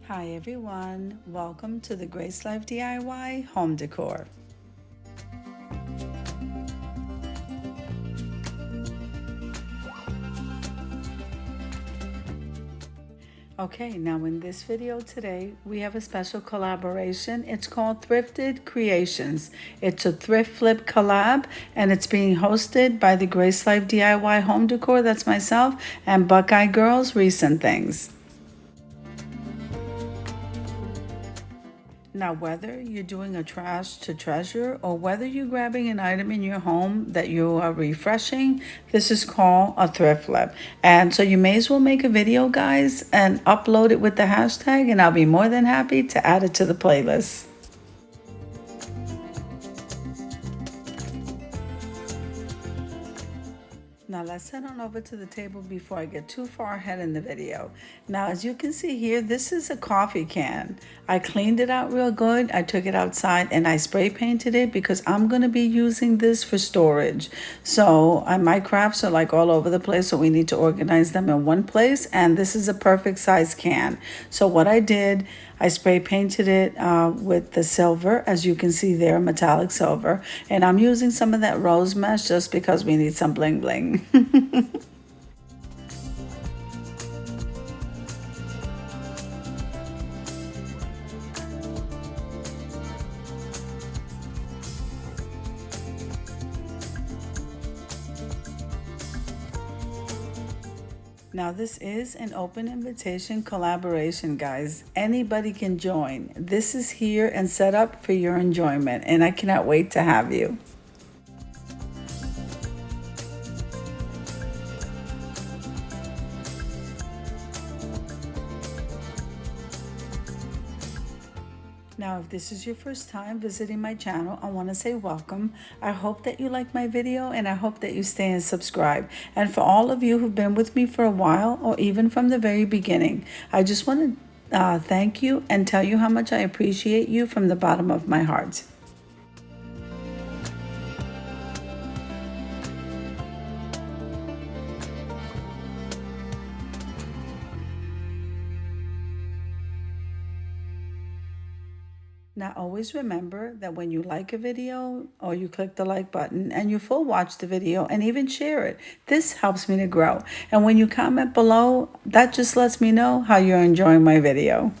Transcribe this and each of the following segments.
Hi everyone, welcome to the Grace Life DIY home decor. Okay, now in this video today, we have a special collaboration. It's called Thrifted Creations. It's a Thriftflip collab and it's being hosted by the Grace Life DIY home decor, that's myself, and Buckeye Girls Recent Things. Now, whether you're doing a trash to treasure or whether you're grabbing an item in your home that you are refreshing, this is called a thrift flip. And so you may as well make a video, guys, and upload it with the hashtag, and I'll be more than happy to add it to the playlist. Now let's head on over to the table before I get too far ahead in the video. Now, as you can see here, this is a coffee can. I cleaned it out real good. I took it outside and I spray painted it because I'm going to be using this for storage. So my crafts are like all over the place, so we need to organize them in one place. And this is a perfect size can. So what I did, I spray painted it with the silver, as you can see there, metallic silver. And I'm using some of that rose mesh just because we need some bling bling. Now, this is an open invitation collaboration, guys. Anybody can join. This is here and set up for your enjoyment, and I cannot wait to have you. Now, if this is your first time visiting my channel, I want to say welcome. I hope that you like my video and I hope that you stay and subscribe. And for all of you who've been with me for a while or even from the very beginning, I just want to thank you and tell you how much I appreciate you from the bottom of my heart. Now, always remember that when you like a video or you click the like button and you full watch the video and even share it, this helps me to grow. And when you comment below, that just lets me know how you're enjoying my video.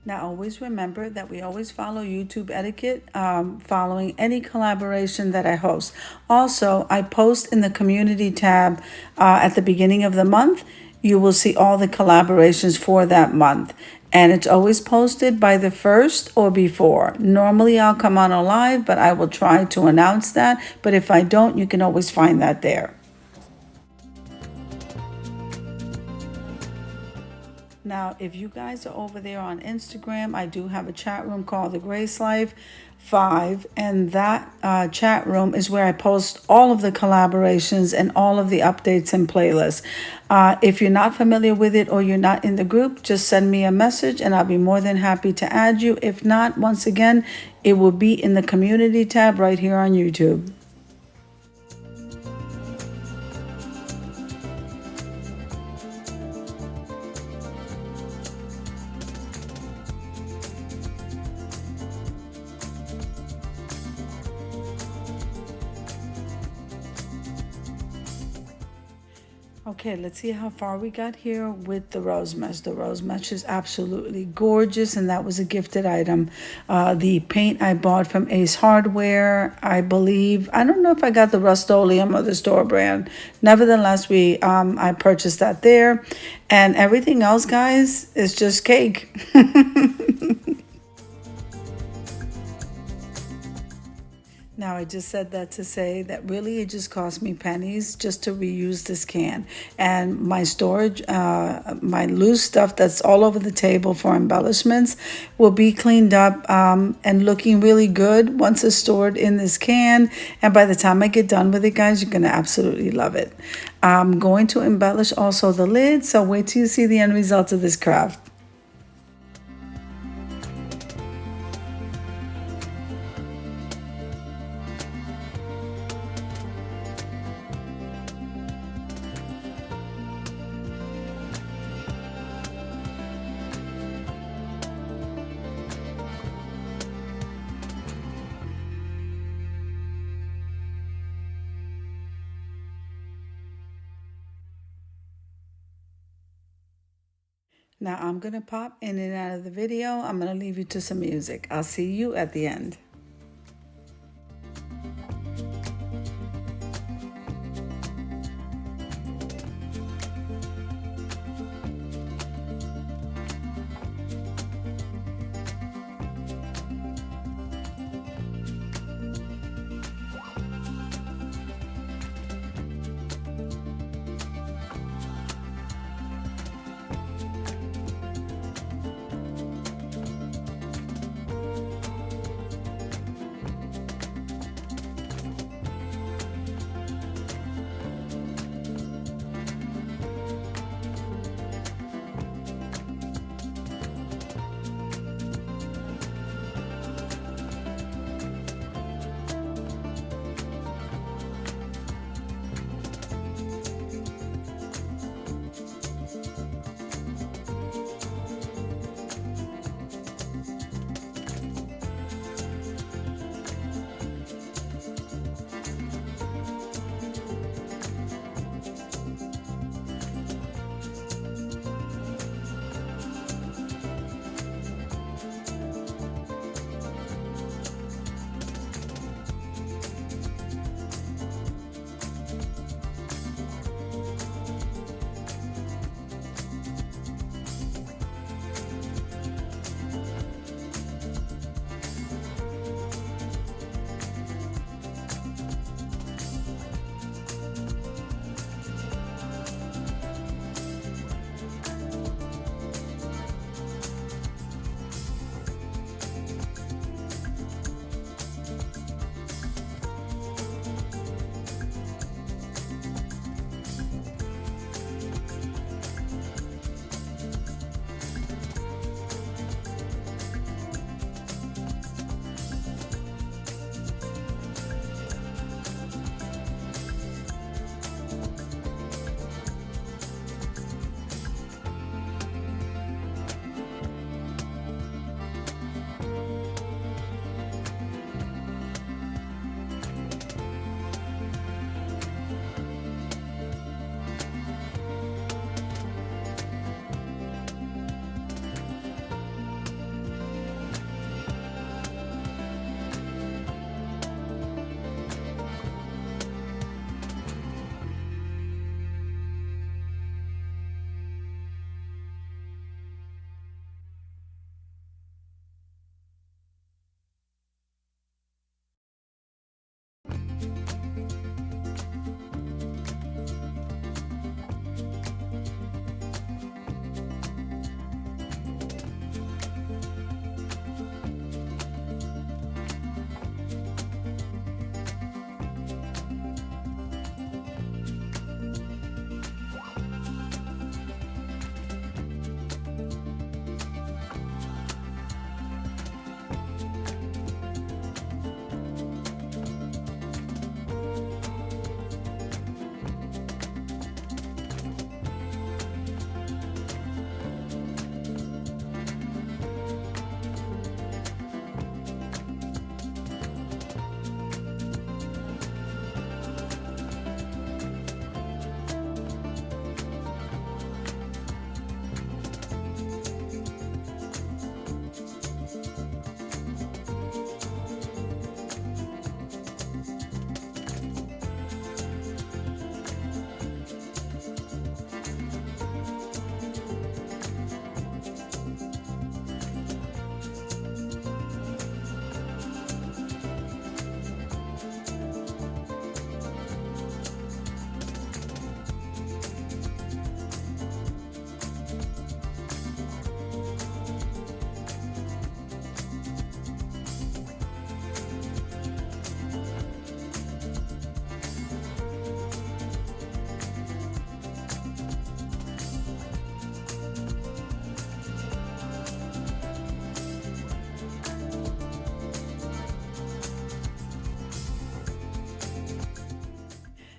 Now, always remember that we always follow YouTube etiquette, following any collaboration that I host. Also, I post in the community tab at the beginning of the month. You will see all the collaborations for that month. And it's always posted by the 1st or before. Normally, I'll come on a live, but I will try to announce that. But if I don't, you can always find that there. Now, if you guys are over there on Instagram, I do have a chat room called the Grace Life 5, and that chat room is where I post all of the collaborations and all of the updates and playlists. If you're not familiar with it or you're not in the group, just send me a message and I'll be more than happy to add you. If not, once again, it will be in the community tab right here on YouTube. Okay, let's see how far we got here with the rose mesh. The rose mesh is absolutely gorgeous, and that was a gifted item. The paint I bought from Ace Hardware, I believe. I don't know if I got the Rust-Oleum or the store brand. Nevertheless, I purchased that there. And everything else, guys, is just cake. Now, I just said that to say that really it just cost me pennies just to reuse this can. And my storage, my loose stuff that's all over the table for embellishments will be cleaned up and looking really good once it's stored in this can. And by the time I get done with it, guys, you're going to absolutely love it. I'm going to embellish also the lid, so wait till you see the end result of this craft. Now I'm going to pop in and out of the video. I'm going to leave you to some music. I'll see you at the end.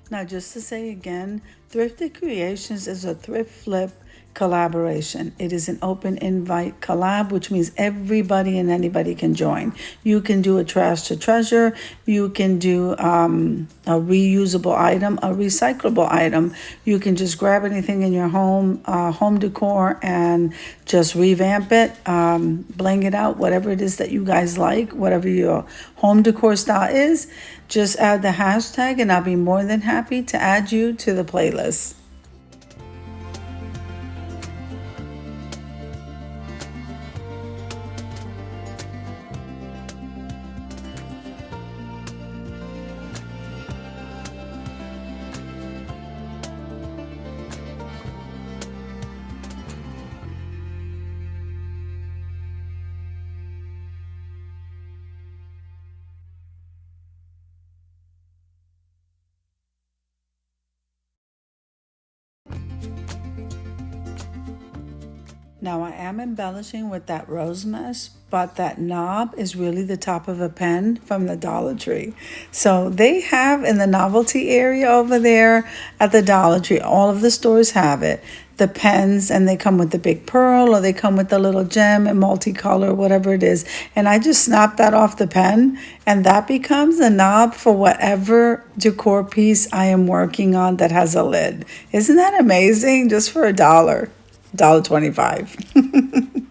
Now, just to say again, Thrifted Creations is a thrift flip collaboration. It is an open invite collab, which means everybody and anybody can join. You can do a trash to treasure. You can do a reusable item, a recyclable item. You can just grab anything in your home decor, and just revamp it, bling it out, whatever it is that you guys like, whatever your home decor style is. Just add the hashtag and I'll be more than happy to add you to the playlist. Now I am embellishing with that rose mesh, but that knob is really the top of a pen from the Dollar Tree. So they have in the novelty area over there at the Dollar Tree, all of the stores have it, the pens, and they come with the big pearl or they come with the little gem and multicolor, whatever it is. And I just snap that off the pen and that becomes a knob for whatever decor piece I am working on that has a lid. Isn't that amazing? Just for $1. $1.25.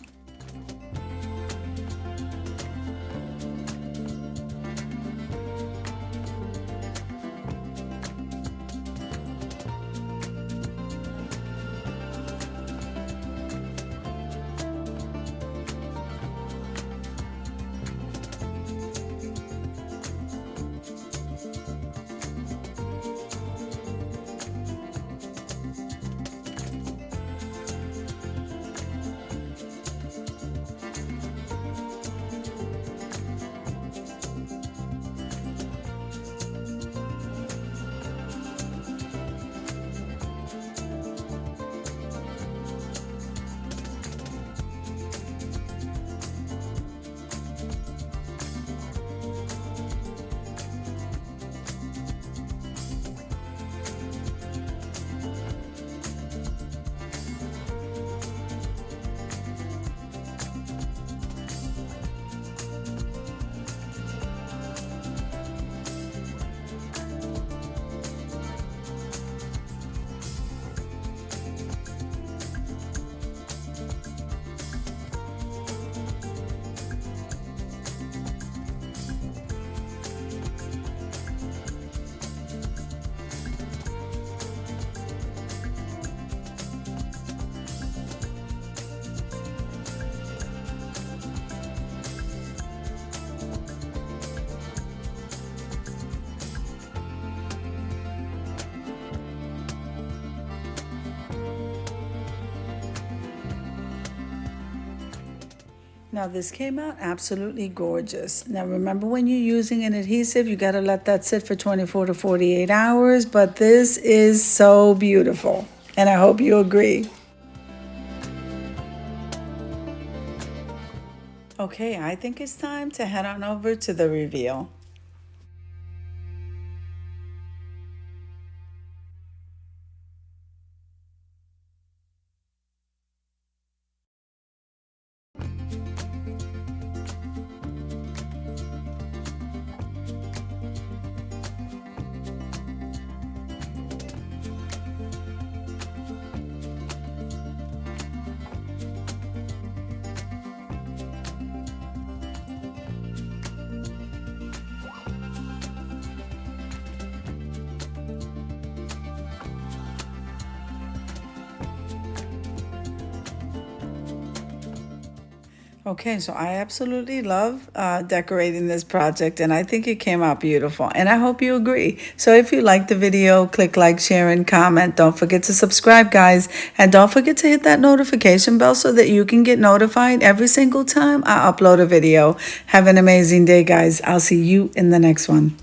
Now this came out absolutely gorgeous. Now remember, when you're using an adhesive, you got to let that sit for 24 to 48 hours, but this is so beautiful and I hope you agree. Okay, I think it's time to head on over to the reveal. Okay, so I absolutely love decorating this project and I think it came out beautiful and I hope you agree. So if you like the video, click like, share, and comment. Don't forget to subscribe, guys. And don't forget to hit that notification bell so that you can get notified every single time I upload a video. Have an amazing day, guys. I'll see you in the next one.